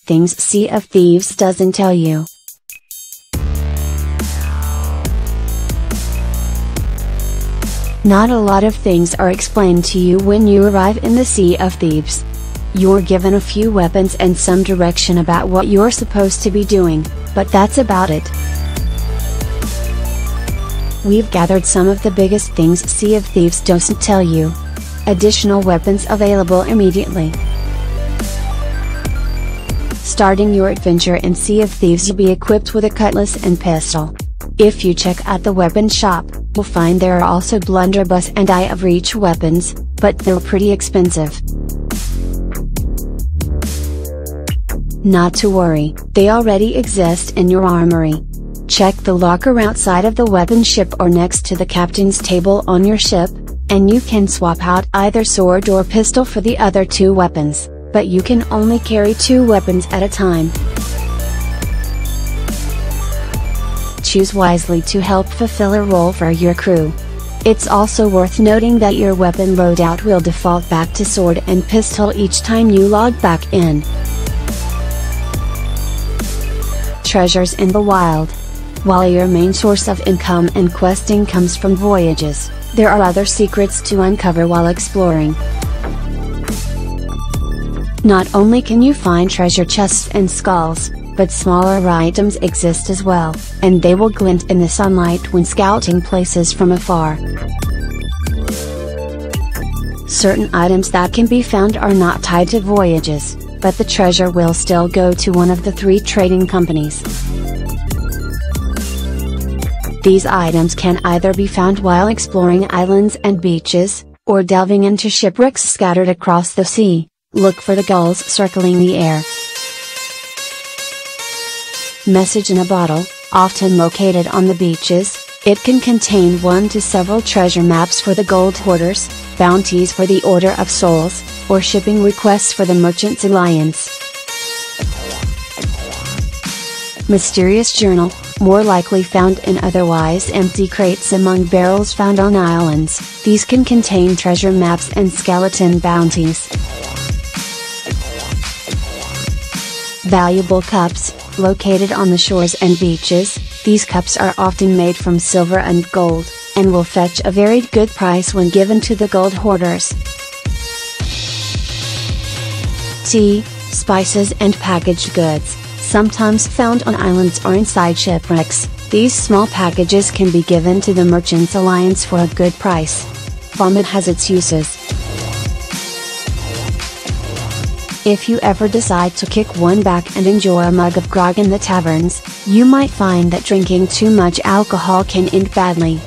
Things Sea of Thieves doesn't tell you. Not a lot of things are explained to you when you arrive in the Sea of Thieves. You're given a few weapons and some direction about what you're supposed to be doing, but that's about it. We've gathered some of the biggest things Sea of Thieves doesn't tell you. Additional weapons available immediately. Starting your adventure in Sea of Thieves, you'll be equipped with a Cutlass and Pistol. If you check out the weapon shop, you'll find there are also Blunderbuss and Eye of Reach weapons, but they're pretty expensive. Not to worry, they already exist in your armory. Check the locker outside of the weapon ship or next to the captain's table on your ship, and you can swap out either sword or pistol for the other two weapons, but you can only carry 2 weapons at a time. Choose wisely to help fulfill a role for your crew. It's also worth noting that your weapon loadout will default back to sword and pistol each time you log back in. Treasures in the wild. While your main source of income and questing comes from voyages, there are other secrets to uncover while exploring. Not only can you find treasure chests and skulls, but smaller items exist as well, and they will glint in the sunlight when scouting places from afar. Certain items that can be found are not tied to voyages, but the treasure will still go to one of the 3 trading companies. These items can either be found while exploring islands and beaches, or delving into shipwrecks scattered across the sea. Look for the gulls circling the air. Message in a bottle, often located on the beaches, it can contain 1 to several treasure maps for the gold hoarders, bounties for the Order of Souls, or shipping requests for the Merchants Alliance. Mysterious journal, more likely found in otherwise empty crates among barrels found on islands. These can contain treasure maps and skeleton bounties. Valuable cups, located on the shores and beaches, these cups are often made from silver and gold, and will fetch a very good price when given to the gold hoarders. Tea, spices and packaged goods, sometimes found on islands or inside shipwrecks. These small packages can be given to the Merchants Alliance for a good price. Vomit has its uses. If you ever decide to kick one back and enjoy a mug of grog in the taverns, you might find that drinking too much alcohol can end badly.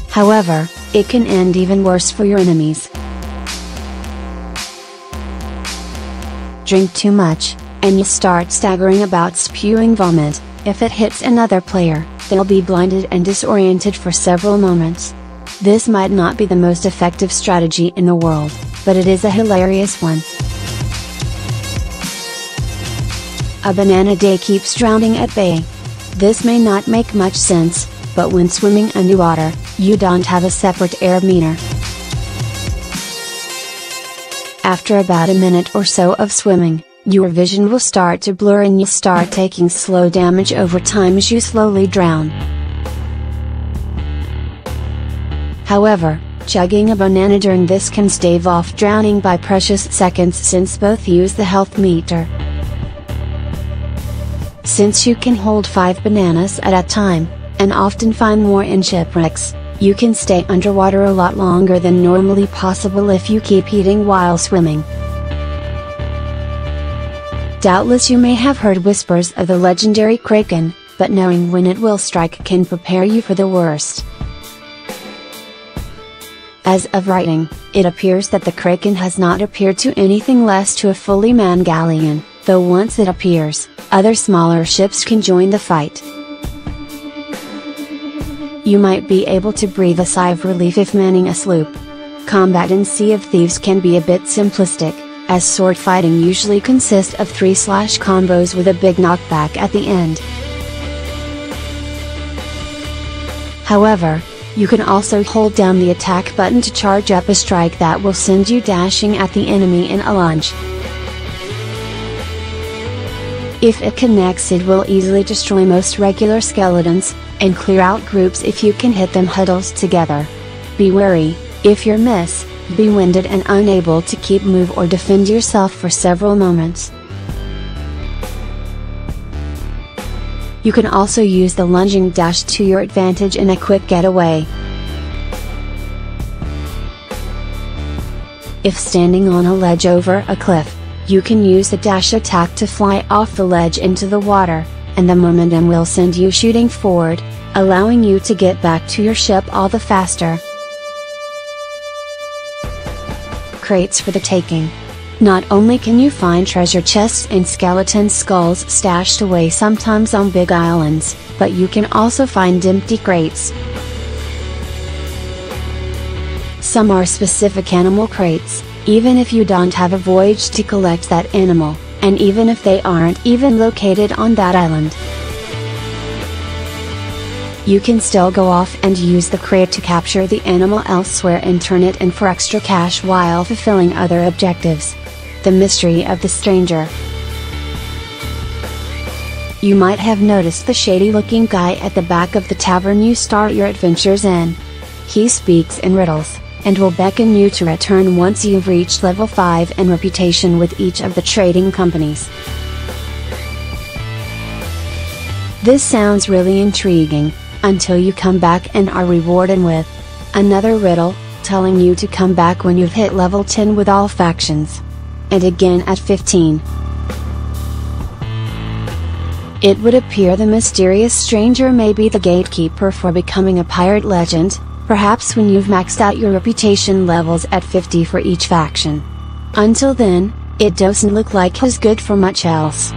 However, it can end even worse for your enemies. Drink too much, and you start staggering about spewing vomit. If it hits another player, they'll be blinded and disoriented for several moments. This might not be the most effective strategy in the world, but it is a hilarious one. A banana day keeps drowning at bay. This may not make much sense, but when swimming underwater, you don't have a separate air meter. After about a minute or so of swimming, your vision will start to blur and you'll start taking slow damage over time as you slowly drown. However, chugging a banana during this can stave off drowning by precious seconds since both use the health meter. Since you can hold 5 bananas at a time, and often find more in shipwrecks, you can stay underwater a lot longer than normally possible if you keep eating while swimming. Doubtless you may have heard whispers of the legendary Kraken, but knowing when it will strike can prepare you for the worst. As of writing, it appears that the Kraken has not appeared to anything less to a fully manned galleon, though once it appears, other smaller ships can join the fight. You might be able to breathe a sigh of relief if manning a sloop. Combat in Sea of Thieves can be a bit simplistic, as sword fighting usually consists of 3-slash combos with a big knockback at the end. However, you can also hold down the attack button to charge up a strike that will send you dashing at the enemy in a lunge. If it connects, it will easily destroy most regular skeletons, and clear out groups if you can hit them huddles together. Be wary, if you're be winded and unable to keep move or defend yourself for several moments. You can also use the lunging dash to your advantage in a quick getaway. If standing on a ledge over a cliff, you can use the dash attack to fly off the ledge into the water, and the momentum will send you shooting forward, allowing you to get back to your ship all the faster. Crates for the taking. Not only can you find treasure chests and skeleton skulls stashed away sometimes on big islands, but you can also find empty crates. Some are specific animal crates, even if you don't have a voyage to collect that animal, and even if they aren't even located on that island. You can still go off and use the crate to capture the animal elsewhere and turn it in for extra cash while fulfilling other objectives. The mystery of the stranger. You might have noticed the shady looking guy at the back of the tavern you start your adventures in. He speaks in riddles, and will beckon you to return once you've reached level 5 in reputation with each of the trading companies. This sounds really intriguing, until you come back and are rewarded with another riddle, telling you to come back when you've hit level 10 with all factions. And again at 15. It would appear the mysterious stranger may be the gatekeeper for becoming a pirate legend, perhaps when you've maxed out your reputation levels at 50 for each faction. Until then, it doesn't look like he's good for much else.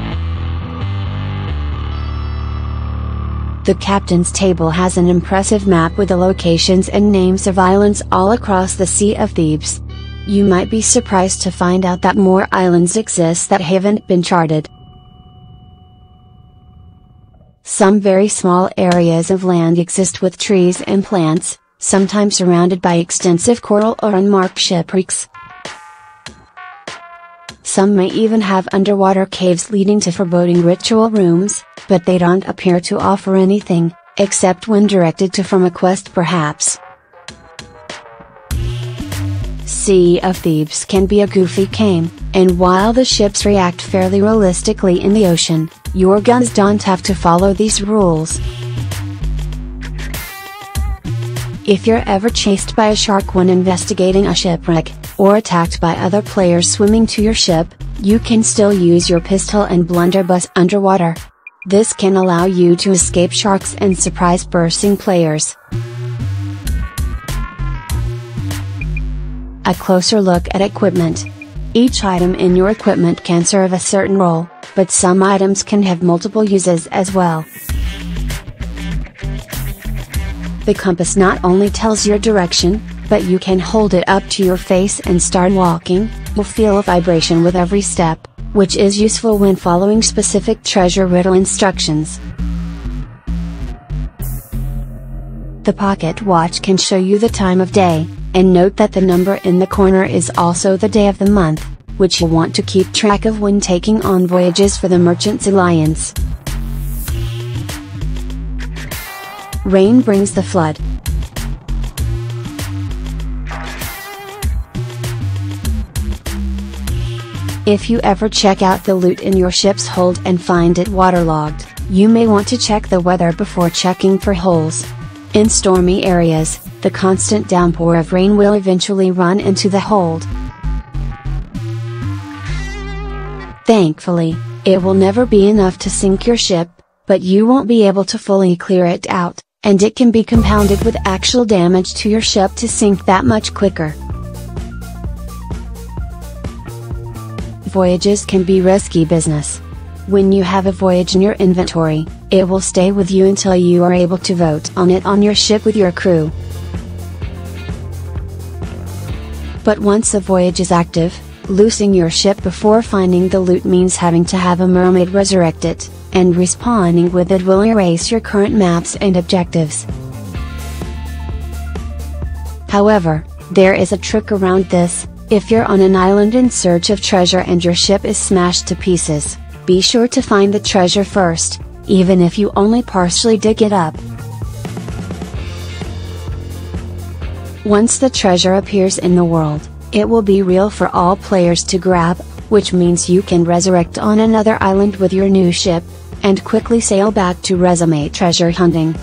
The captain's table has an impressive map with the locations and names of islands all across the Sea of Thieves. You might be surprised to find out that more islands exist that haven't been charted. Some very small areas of land exist with trees and plants, sometimes surrounded by extensive coral or unmarked shipwrecks. Some may even have underwater caves leading to foreboding ritual rooms, but they don't appear to offer anything, except when directed to from a quest perhaps. Sea of Thieves can be a goofy game, and while the ships react fairly realistically in the ocean, your guns don't have to follow these rules. If you're ever chased by a shark when investigating a shipwreck, or attacked by other players swimming to your ship, you can still use your pistol and blunderbuss underwater. This can allow you to escape sharks and surprise bursting players. A closer look at equipment. Each item in your equipment can serve a certain role, but some items can have multiple uses as well. The compass not only tells your direction, but you can hold it up to your face and start walking. You'll feel a vibration with every step, which is useful when following specific treasure riddle instructions. The pocket watch can show you the time of day, and note that the number in the corner is also the day of the month, which you'll want to keep track of when taking on voyages for the Merchants Alliance. Rain brings the flood. If you ever check out the loot in your ship's hold and find it waterlogged, you may want to check the weather before checking for holes. In stormy areas, the constant downpour of rain will eventually run into the hold. Thankfully, it will never be enough to sink your ship, but you won't be able to fully clear it out, and it can be compounded with actual damage to your ship to sink that much quicker. Voyages can be risky business. When you have a voyage in your inventory, it will stay with you until you are able to vote on it on your ship with your crew. But once a voyage is active, losing your ship before finding the loot means having to have a mermaid resurrect it, and respawning with it will erase your current maps and objectives. However, there is a trick around this. If you're on an island in search of treasure and your ship is smashed to pieces, Be sure to find the treasure first, even if you only partially dig it up. Once the treasure appears in the world, it will be real for all players to grab, which means you can resurrect on another island with your new ship, and quickly sail back to resume treasure hunting.